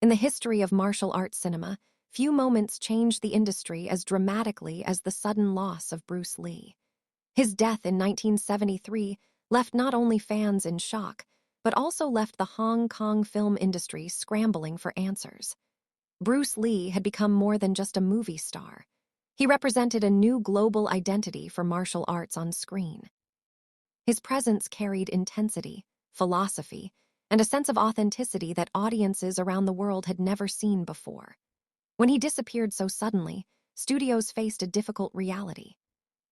In the history of martial arts cinema, few moments changed the industry as dramatically as the sudden loss of Bruce Lee. His death in 1973 left not only fans in shock, but also left the Hong Kong film industry scrambling for answers. Bruce Lee had become more than just a movie star. He represented a new global identity for martial arts on screen. His presence carried intensity, philosophy, and a sense of authenticity that audiences around the world had never seen before. When he disappeared so suddenly, studios faced a difficult reality.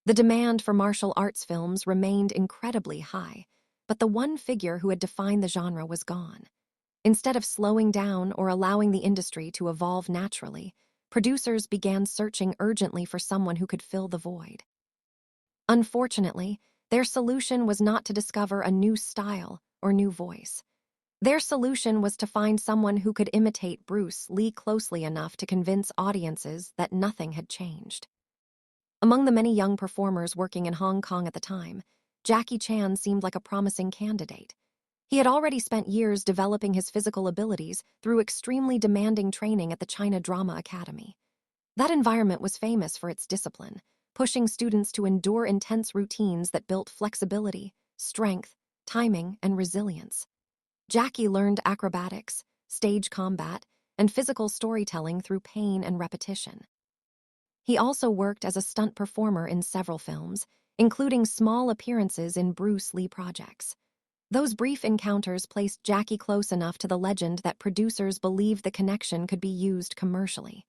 The demand for martial arts films remained incredibly high, but the one figure who had defined the genre was gone. Instead of slowing down or allowing the industry to evolve naturally, producers began searching urgently for someone who could fill the void. Unfortunately, their solution was not to discover a new style or new voice. Their solution was to find someone who could imitate Bruce Lee closely enough to convince audiences that nothing had changed. Among the many young performers working in Hong Kong at the time, Jackie Chan seemed like a promising candidate. He had already spent years developing his physical abilities through extremely demanding training at the China Drama Academy. That environment was famous for its discipline, pushing students to endure intense routines that built flexibility, strength, timing, and resilience. Jackie learned acrobatics, stage combat, and physical storytelling through pain and repetition. He also worked as a stunt performer in several films, including small appearances in Bruce Lee projects. Those brief encounters placed Jackie close enough to the legend that producers believed the connection could be used commercially.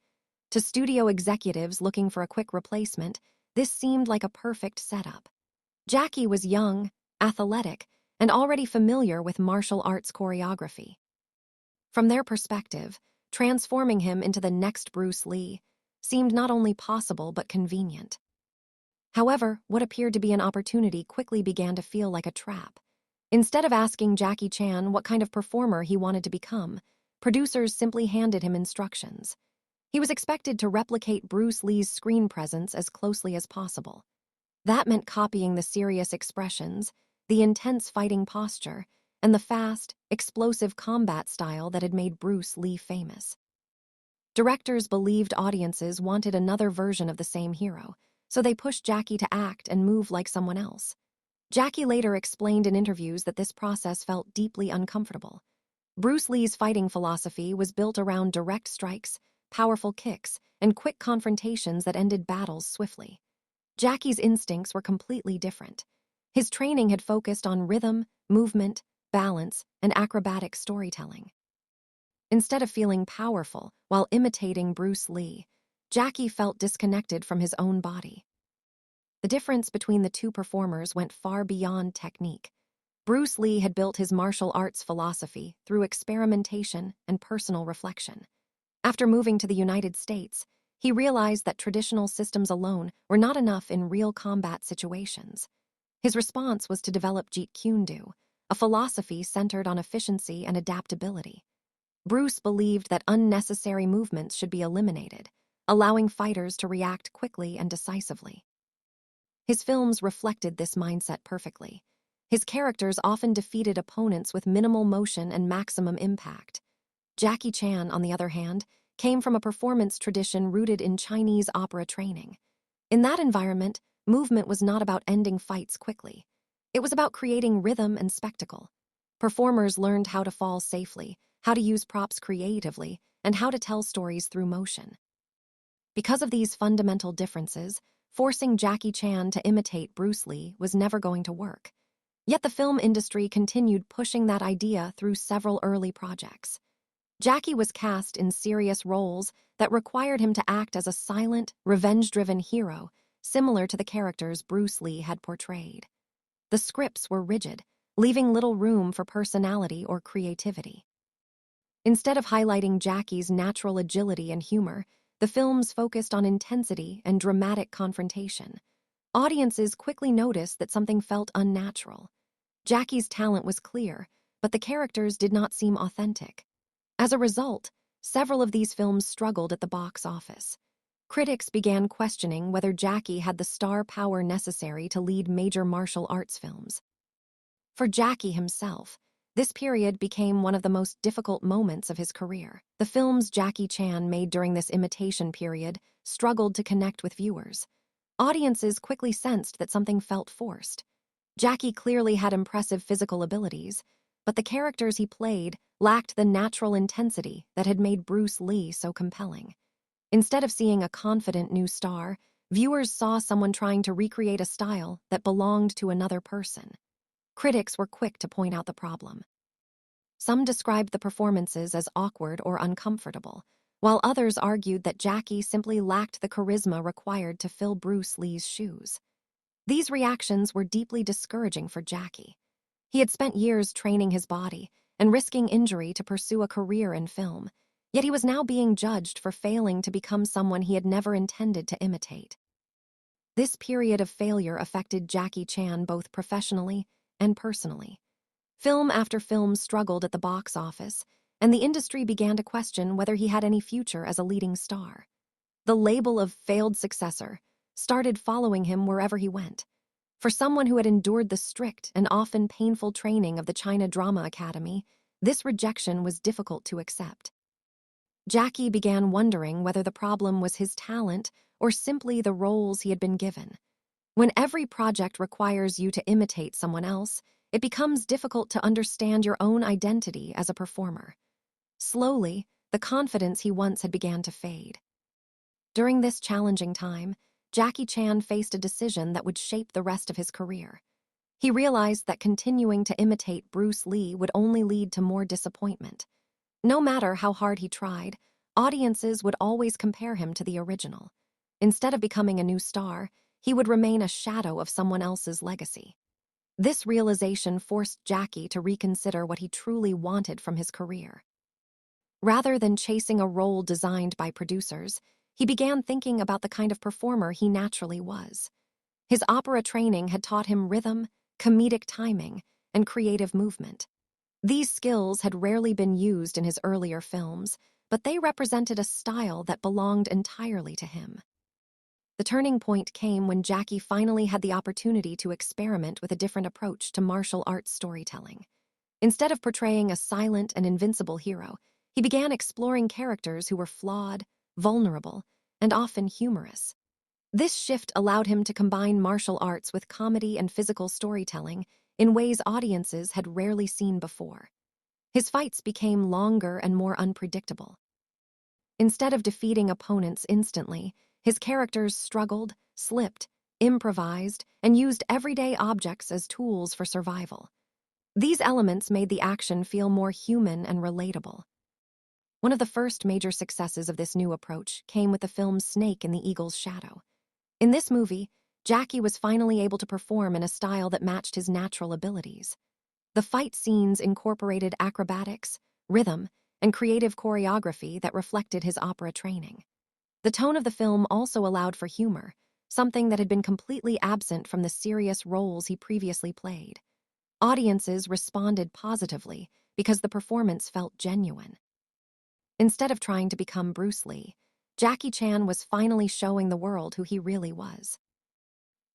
To studio executives looking for a quick replacement, this seemed like a perfect setup. Jackie was young, athletic, and already familiar with martial arts choreography. From their perspective, transforming him into the next Bruce Lee seemed not only possible but convenient. However, what appeared to be an opportunity quickly began to feel like a trap. Instead of asking Jackie Chan what kind of performer he wanted to become, producers simply handed him instructions. He was expected to replicate Bruce Lee's screen presence as closely as possible. That meant copying the serious expressions, the intense fighting posture, and the fast, explosive combat style that had made Bruce Lee famous. Directors believed audiences wanted another version of the same hero, so they pushed Jackie to act and move like someone else. Jackie later explained in interviews that this process felt deeply uncomfortable. Bruce Lee's fighting philosophy was built around direct strikes, powerful kicks, and quick confrontations that ended battles swiftly. Jackie's instincts were completely different. His training had focused on rhythm, movement, balance, and acrobatic storytelling. Instead of feeling powerful while imitating Bruce Lee, Jackie felt disconnected from his own body. The difference between the two performers went far beyond technique. Bruce Lee had built his martial arts philosophy through experimentation and personal reflection. After moving to the United States, he realized that traditional systems alone were not enough in real combat situations. His response was to develop Jeet Kune Do, a philosophy centered on efficiency and adaptability. Bruce believed that unnecessary movements should be eliminated, allowing fighters to react quickly and decisively. His films reflected this mindset perfectly. His characters often defeated opponents with minimal motion and maximum impact. Jackie Chan, on the other hand, came from a performance tradition rooted in Chinese opera training. In that environment, movement was not about ending fights quickly. It was about creating rhythm and spectacle. Performers learned how to fall safely, how to use props creatively, and how to tell stories through motion. Because of these fundamental differences, forcing Jackie Chan to imitate Bruce Lee was never going to work. Yet the film industry continued pushing that idea through several early projects. Jackie was cast in serious roles that required him to act as a silent, revenge-driven hero, similar to the characters Bruce Lee had portrayed. The scripts were rigid, leaving little room for personality or creativity. Instead of highlighting Jackie's natural agility and humor, the films focused on intensity and dramatic confrontation. Audiences quickly noticed that something felt unnatural. Jackie's talent was clear, but the characters did not seem authentic. As a result, several of these films struggled at the box office. Critics began questioning whether Jackie had the star power necessary to lead major martial arts films. For Jackie himself, This period became one of the most difficult moments of his career. The films Jackie Chan made during this imitation period struggled to connect with viewers. Audiences quickly sensed that something felt forced. Jackie clearly had impressive physical abilities, but the characters he played lacked the natural intensity that had made Bruce Lee so compelling. Instead of seeing a confident new star, viewers saw someone trying to recreate a style that belonged to another person. Critics were quick to point out the problem. Some described the performances as awkward or uncomfortable, while others argued that Jackie simply lacked the charisma required to fill Bruce Lee's shoes. These reactions were deeply discouraging for Jackie. He had spent years training his body and risking injury to pursue a career in film, yet he was now being judged for failing to become someone he had never intended to imitate. This period of failure affected Jackie Chan both professionally and personally. Film after film struggled at the box office, and the industry began to question whether he had any future as a leading star. The label of failed successor started following him wherever he went. For someone who had endured the strict and often painful training of the China Drama Academy, this rejection was difficult to accept. Jackie began wondering whether the problem was his talent or simply the roles he had been given. When every project requires you to imitate someone else, it becomes difficult to understand your own identity as a performer. Slowly, the confidence he once had began to fade. During this challenging time, Jackie Chan faced a decision that would shape the rest of his career. He realized that continuing to imitate Bruce Lee would only lead to more disappointment. No matter how hard he tried, audiences would always compare him to the original. Instead of becoming a new star, he would remain a shadow of someone else's legacy. This realization forced Jackie to reconsider what he truly wanted from his career. Rather than chasing a role designed by producers, he began thinking about the kind of performer he naturally was. His opera training had taught him rhythm, comedic timing, and creative movement. These skills had rarely been used in his earlier films, but they represented a style that belonged entirely to him. The turning point came when Jackie finally had the opportunity to experiment with a different approach to martial arts storytelling. Instead of portraying a silent and invincible hero, he began exploring characters who were flawed, vulnerable, and often humorous. This shift allowed him to combine martial arts with comedy and physical storytelling in ways audiences had rarely seen before. His fights became longer and more unpredictable. Instead of defeating opponents instantly, his characters struggled, slipped, improvised, and used everyday objects as tools for survival. These elements made the action feel more human and relatable. One of the first major successes of this new approach came with the film Snake in the Eagle's Shadow. In this movie, Jackie was finally able to perform in a style that matched his natural abilities. The fight scenes incorporated acrobatics, rhythm, and creative choreography that reflected his opera training. The tone of the film also allowed for humor, something that had been completely absent from the serious roles he previously played. Audiences responded positively because the performance felt genuine. Instead of trying to become Bruce Lee, Jackie Chan was finally showing the world who he really was.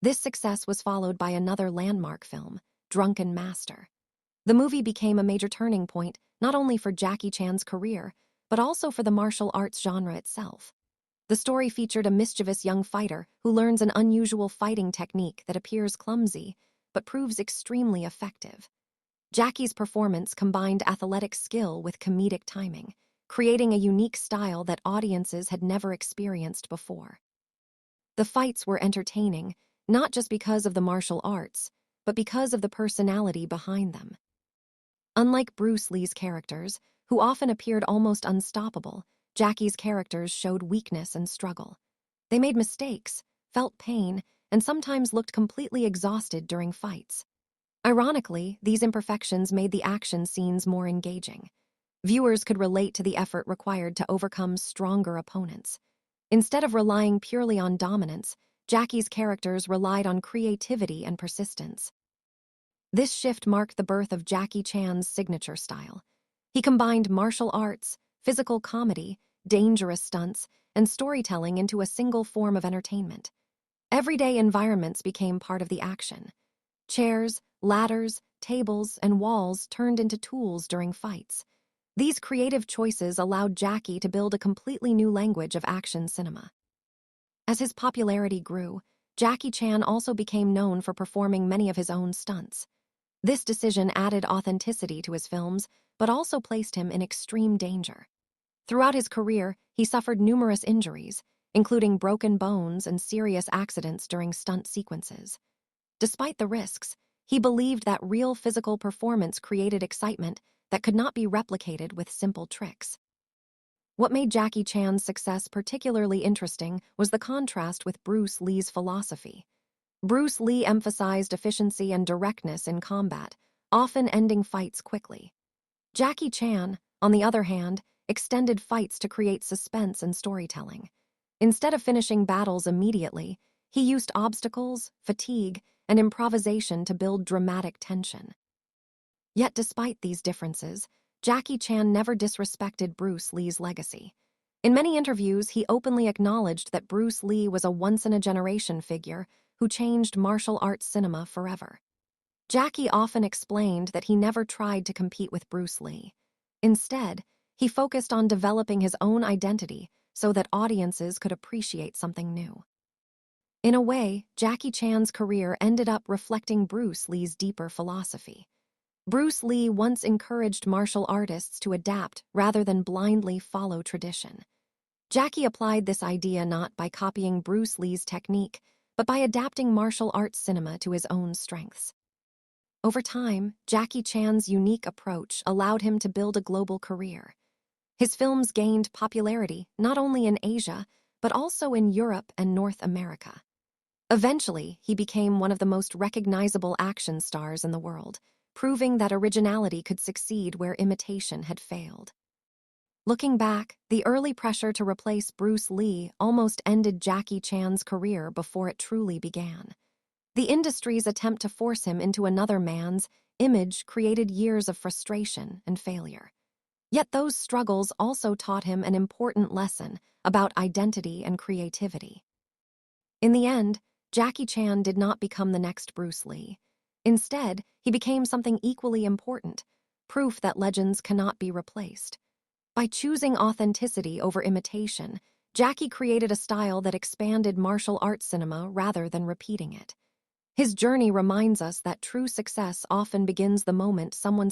This success was followed by another landmark film, Drunken Master. The movie became a major turning point not only for Jackie Chan's career, but also for the martial arts genre itself. The story featured a mischievous young fighter who learns an unusual fighting technique that appears clumsy, but proves extremely effective. Jackie's performance combined athletic skill with comedic timing, creating a unique style that audiences had never experienced before. The fights were entertaining, not just because of the martial arts, but because of the personality behind them. Unlike Bruce Lee's characters, who often appeared almost unstoppable, Jackie's characters showed weakness and struggle. They made mistakes, felt pain, and sometimes looked completely exhausted during fights. Ironically, these imperfections made the action scenes more engaging. Viewers could relate to the effort required to overcome stronger opponents. Instead of relying purely on dominance, Jackie's characters relied on creativity and persistence. This shift marked the birth of Jackie Chan's signature style. He combined martial arts, physical comedy, dangerous stunts, and storytelling into a single form of entertainment. Everyday environments became part of the action. Chairs, ladders, tables, and walls turned into tools during fights. These creative choices allowed Jackie to build a completely new language of action cinema. As his popularity grew, Jackie Chan also became known for performing many of his own stunts. This decision added authenticity to his films, but also placed him in extreme danger. Throughout his career, he suffered numerous injuries, including broken bones and serious accidents during stunt sequences. Despite the risks, he believed that real physical performance created excitement that could not be replicated with simple tricks. What made Jackie Chan's success particularly interesting was the contrast with Bruce Lee's philosophy. Bruce Lee emphasized efficiency and directness in combat, often ending fights quickly. Jackie Chan, on the other hand, extended fights to create suspense and storytelling. Instead of finishing battles immediately, he used obstacles, fatigue, and improvisation to build dramatic tension. Yet despite these differences, Jackie Chan never disrespected Bruce Lee's legacy. In many interviews, he openly acknowledged that Bruce Lee was a once-in-a-generation figure who changed martial arts cinema forever. Jackie often explained that he never tried to compete with Bruce Lee. Instead, he focused on developing his own identity so that audiences could appreciate something new. In a way, Jackie Chan's career ended up reflecting Bruce Lee's deeper philosophy. Bruce Lee once encouraged martial artists to adapt rather than blindly follow tradition. Jackie applied this idea not by copying Bruce Lee's technique, but by adapting martial arts cinema to his own strengths. Over time, Jackie Chan's unique approach allowed him to build a global career. His films gained popularity not only in Asia, but also in Europe and North America. Eventually, he became one of the most recognizable action stars in the world, proving that originality could succeed where imitation had failed. Looking back, the early pressure to replace Bruce Lee almost ended Jackie Chan's career before it truly began. The industry's attempt to force him into another man's image created years of frustration and failure. Yet those struggles also taught him an important lesson about identity and creativity. In the end, Jackie Chan did not become the next Bruce Lee. Instead, he became something equally important, proof that legends cannot be replaced. By choosing authenticity over imitation, Jackie created a style that expanded martial arts cinema rather than repeating it. His journey reminds us that true success often begins the moment someone